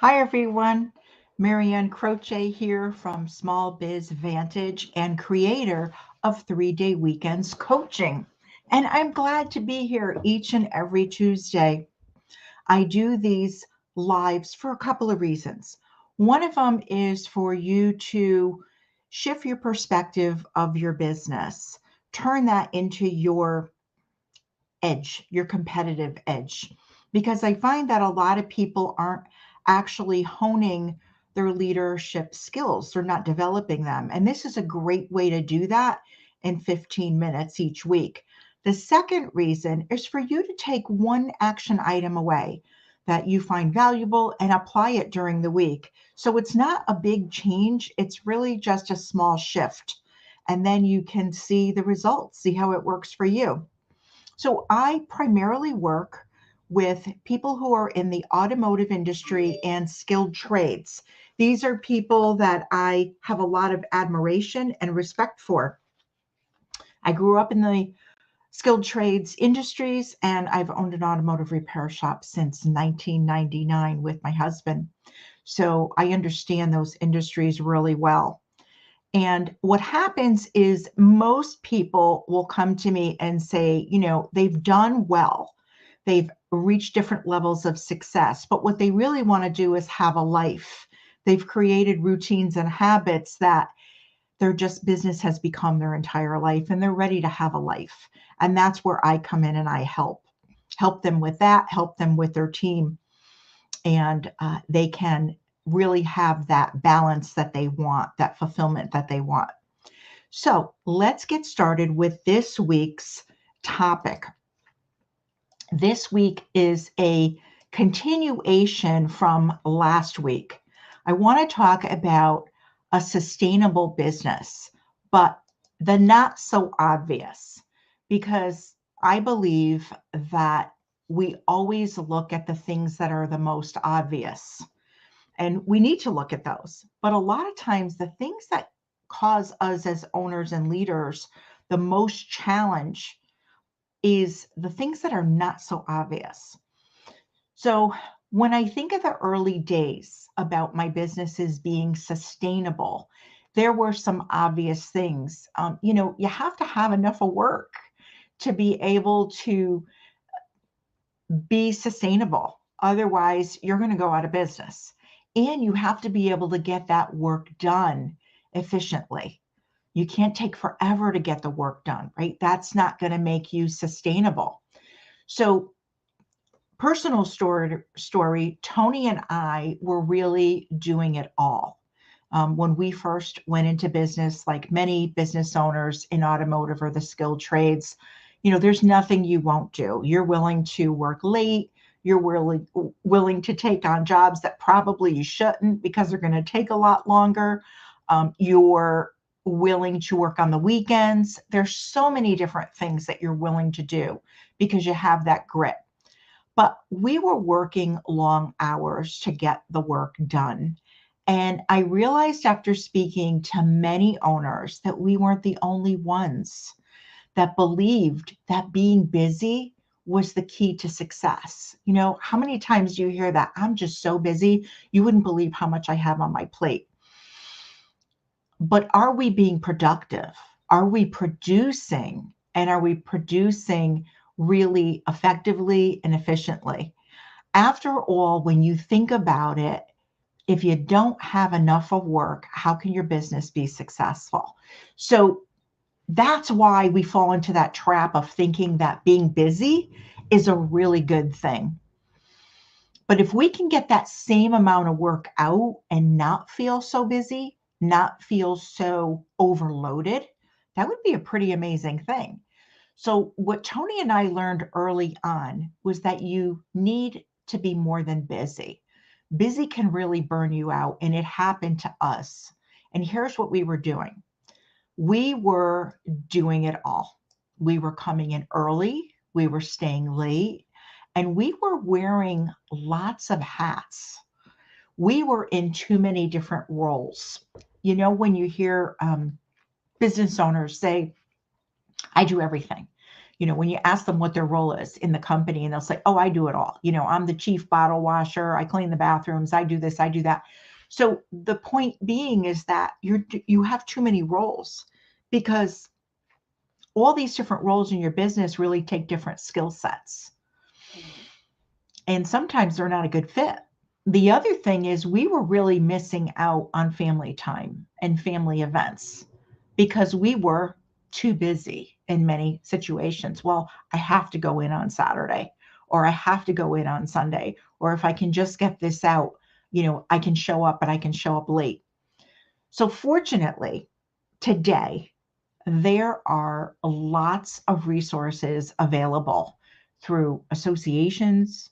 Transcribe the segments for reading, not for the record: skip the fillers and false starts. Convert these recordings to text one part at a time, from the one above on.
Hi, everyone. Marianne Croce here from Small Biz Vantage and creator of 3 Day Weekends Coaching. And I'm glad to be here each and every Tuesday. I do these lives for a couple of reasons. One of them is for you to shift your perspective of your business, turn that into your edge, your competitive edge. Because I find that a lot of people aren't actually honing their leadership skills, they're not developing them. And this is a great way to do that in 15 minutes each week. The second reason is for you to take one action item away that you find valuable and apply it during the week. So it's not a big change, it's really just a small shift. And then you can see the results, see how it works for you. So I primarily work with people who are in the automotive industry and skilled trades. These are people that I have a lot of admiration and respect for. I grew up in the skilled trades industries and I've owned an automotive repair shop since 1999 with my husband. So I understand those industries really well. And what happens is most people will come to me and say, they've done well. They've reached different levels of success, but what they really want to do is have a life. They've created routines and habits that their just business has become their entire life and they're ready to have a life. And that's where I come in and I help them with that, help them with their team, and they can really have that balance that they want, that fulfillment that they want. So let's get started with this week's topic. This week is a continuation from last week. I want to talk about a sustainable business, but the not so obvious, because I believe that we always look at the things that are the most obvious, and we need to look at those. But a lot of times, the things that cause us as owners and leaders the most challenge is the things that are not so obvious. So, when I think of the early days about my businesses being sustainable, there were some obvious things. You have to have enough of work to be able to be sustainable. Otherwise, you're going to go out of business. And you have to be able to get that work done efficiently. You can't take forever to get the work done, right? That's not going to make you sustainable. So, personal story, Tony and I were really doing it all. When we first went into business, like many business owners in automotive or the skilled trades, there's nothing you won't do. You're willing to work late. You're willing to take on jobs that probably you shouldn't because they're going to take a lot longer. You're willing to work on the weekends. There's so many different things that you're willing to do because you have that grit. But we were working long hours to get the work done. And I realized after speaking to many owners that we weren't the only ones that believed that being busy was the key to success. How many times do you hear that? I'm just so busy. You wouldn't believe how much I have on my plate. But are we being productive? Are we producing? And are we producing really effectively and efficiently? After all, when you think about it, if you don't have enough of work, how can your business be successful? So that's why we fall into that trap of thinking that being busy is a really good thing. But if we can get that same amount of work out and not feel so busy, not feel so overloaded, that would be a pretty amazing thing. So, what Tony and I learned early on was that you need to be more than busy. Busy can really burn you out, and it happened to us. And here's what we were doing: we were doing it all. We were coming in early, we were staying late, and we were wearing lots of hats. We were in too many different roles. When you hear business owners say, I do everything. when you ask them what their role is in the company, and they'll say, oh, I do it all. I'm the chief bottle washer. I clean the bathrooms. I do this, I do that. So the point being is that you have too many roles, because all these different roles in your business really take different skill sets. And sometimes they're not a good fit. The other thing is we were really missing out on family time and family events because we were too busy in many situations. Well, I have to go in on Saturday, or I have to go in on Sunday, or if I can just get this out, I can show up, but I can show up late. So fortunately, today, there are lots of resources available through associations,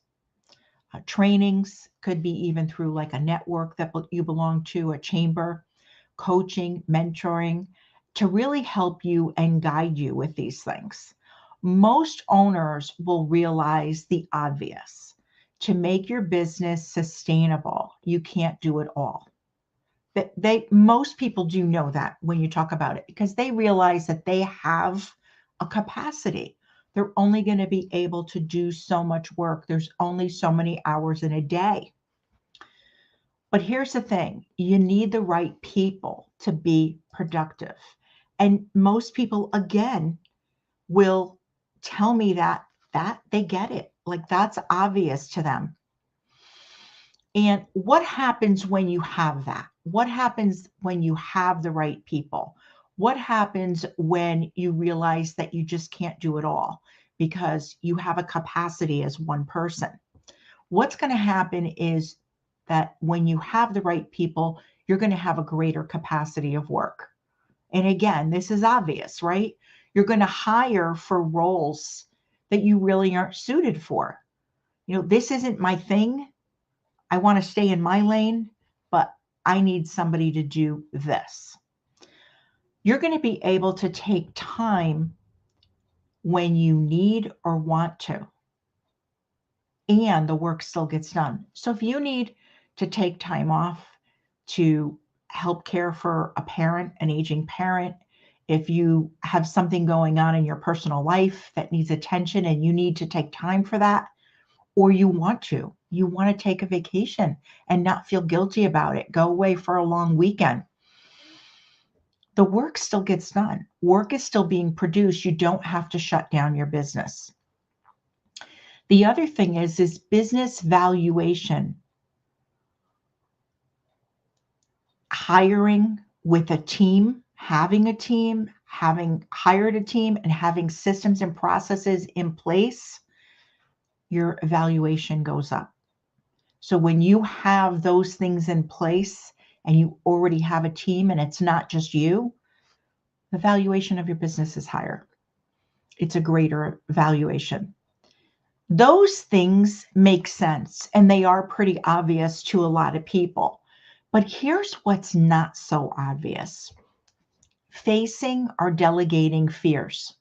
trainings, could be even through like a network that you belong to, a chamber, coaching, mentoring, to really help you and guide you with these things. Most owners will realize the obvious. To make your business sustainable, you can't do it all. Most people do know that when you talk about it, because they realize that they have a capacity. They're only going to be able to do so much work. There's only so many hours in a day. But here's the thing, you need the right people to be productive. And most people, again, will tell me that they get it. Like that's obvious to them. And what happens when you have that? What happens when you have the right people? What happens when you realize that you just can't do it all because you have a capacity as one person? What's going to happen is that when you have the right people, you're going to have a greater capacity of work. And again, this is obvious, right? You're going to hire for roles that you really aren't suited for. This isn't my thing. I want to stay in my lane, but I need somebody to do this. You're going to be able to take time when you need or want to, and the work still gets done. So if you need to take time off to help care for a parent, an aging parent, if you have something going on in your personal life that needs attention and you need to take time for that, or you want to take a vacation and not feel guilty about it, go away for a long weekend, the work still gets done. Work is still being produced. You don't have to shut down your business. The other thing is business valuation. Hiring with a team, having hired a team and having systems and processes in place, your evaluation goes up. So when you have those things in place and you already have a team and it's not just you, the valuation of your business is higher. It's a greater valuation. Those things make sense and they are pretty obvious to a lot of people. But here's what's not so obvious. Facing or delegating fears.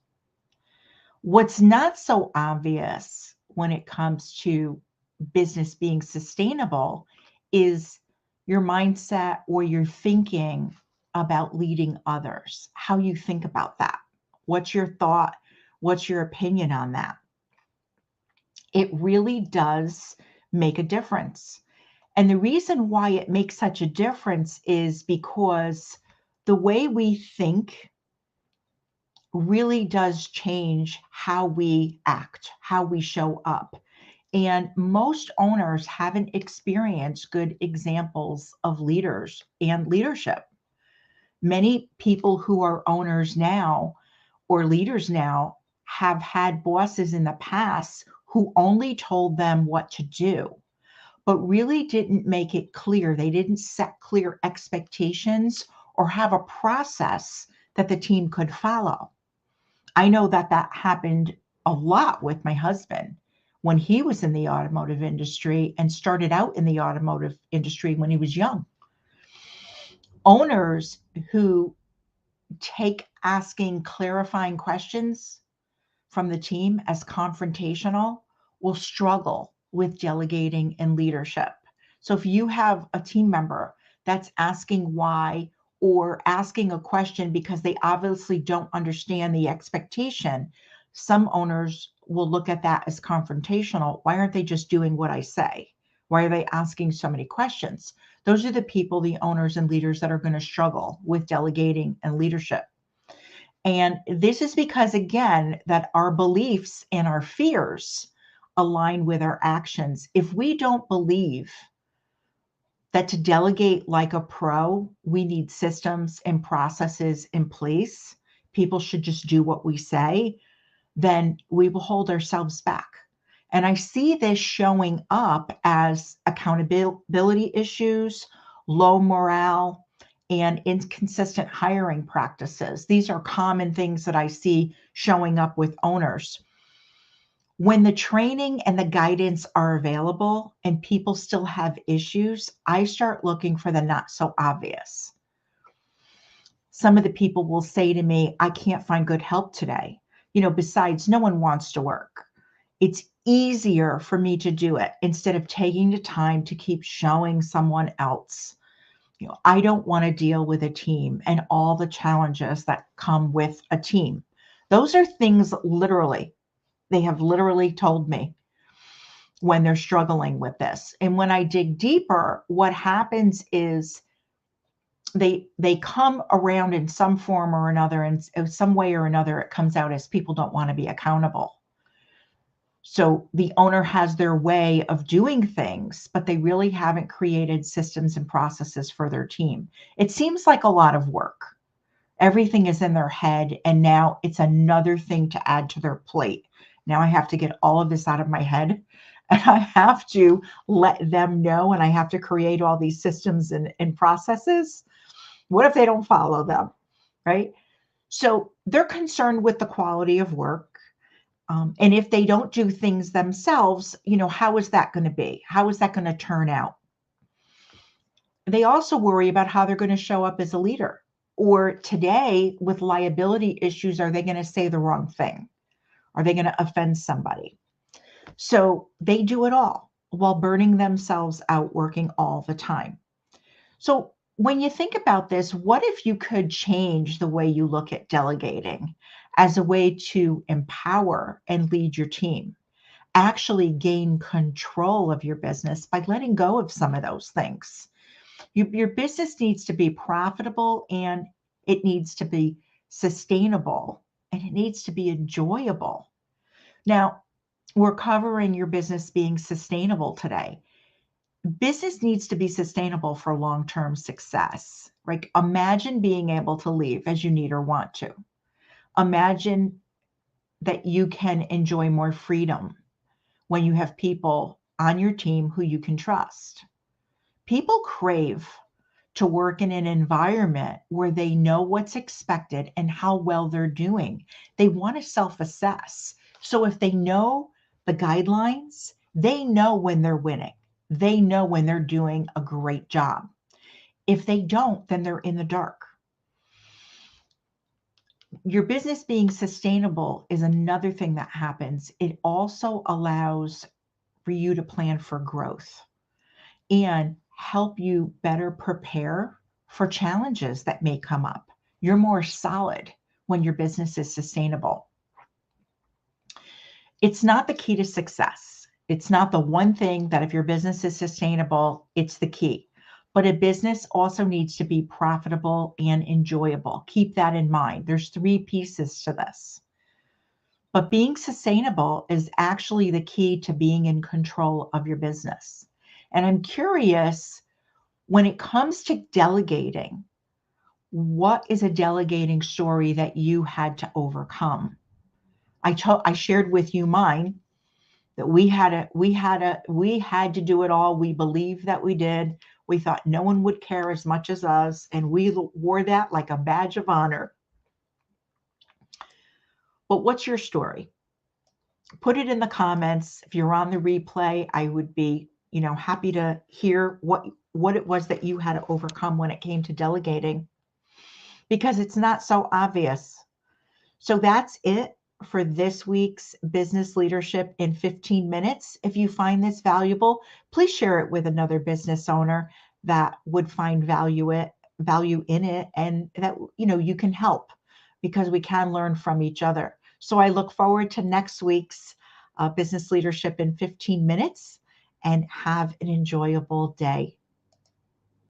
What's not so obvious when it comes to business being sustainable is your mindset or your thinking about leading others, how you think about that. What's your thought? What's your opinion on that? It really does make a difference. And the reason why it makes such a difference is because the way we think really does change how we act, how we show up. And most owners haven't experienced good examples of leaders and leadership. Many people who are owners now or leaders now have had bosses in the past who only told them what to do, but really didn't make it clear. They didn't set clear expectations or have a process that the team could follow. I know that happened a lot with my husband when he was in the automotive industry and started out in the automotive industry when he was young. Owners who take asking clarifying questions from the team as confrontational will struggle with delegating and leadership. So if you have a team member that's asking why or asking a question because they obviously don't understand the expectation, some owners will look at that as confrontational. Why aren't they just doing what I say? Why are they asking so many questions? Those are the people, the owners and leaders that are going to struggle with delegating and leadership. And this is because, again, that our beliefs and our fears align with our actions. If we don't believe that to delegate like a pro, we need systems and processes in place, people should just do what we say, then we will hold ourselves back. And I see this showing up as accountability issues, low morale, and inconsistent hiring practices. These are common things that I see showing up with owners. When the training and the guidance are available and people still have issues, I start looking for the not so obvious. Some of the people will say to me, I can't find good help today. Besides, no one wants to work. It's easier for me to do it instead of taking the time to keep showing someone else. I don't want to deal with a team and all the challenges that come with a team. Those are things they have literally told me when they're struggling with this. And when I dig deeper, what happens is they come around in some form or another, and some way or another, it comes out as people don't want to be accountable. So the owner has their way of doing things, but they really haven't created systems and processes for their team. It seems like a lot of work. Everything is in their head, and now it's another thing to add to their plate. Now I have to get all of this out of my head, and I have to let them know, and I have to create all these systems and processes. What if they don't follow them, right? So they're concerned with the quality of work. And if they don't do things themselves, how is that going to be? How is that going to turn out? They also worry about how they're going to show up as a leader. Or today, with liability issues, are they going to say the wrong thing? Are they going to offend somebody? So they do it all while burning themselves out working all the time. So when you think about this, what if you could change the way you look at delegating as a way to empower and lead your team? Actually gain control of your business by letting go of some of those things. Your business needs to be profitable, and it needs to be sustainable, and it needs to be enjoyable. Now, we're covering your business being sustainable today. Business needs to be sustainable for long-term success. Right? Imagine being able to leave as you need or want to. Imagine that you can enjoy more freedom when you have people on your team who you can trust. People crave to work in an environment where they know what's expected and how well they're doing. They want to self-assess. So if they know the guidelines, they know when they're winning. They know when they're doing a great job. If they don't, then they're in the dark. Your business being sustainable is another thing that happens. It also allows for you to plan for growth and help you better prepare for challenges that may come up. You're more solid when your business is sustainable. It's not the key to success. It's not the one thing that if your business is sustainable, it's the key. But a business also needs to be profitable and enjoyable. Keep that in mind. There's 3 pieces to this. But being sustainable is actually the key to being in control of your business. And I'm curious, when it comes to delegating, what is a delegating story that you had to overcome? I shared with you mine, that we had to do it all. We believed that we did. We thought no one would care as much as us, and we wore that like a badge of honor. But what's your story? Put it in the comments. If you're on the replay, I would be, happy to hear what it was that you had to overcome when it came to delegating, because it's not so obvious. So that's it for this week's Business Leadership in 15 Minutes. If you find this valuable, please share it with another business owner that would find value in it, and that you can help, because we can learn from each other. So I look forward to next week's Business Leadership in 15 Minutes, and have an enjoyable day.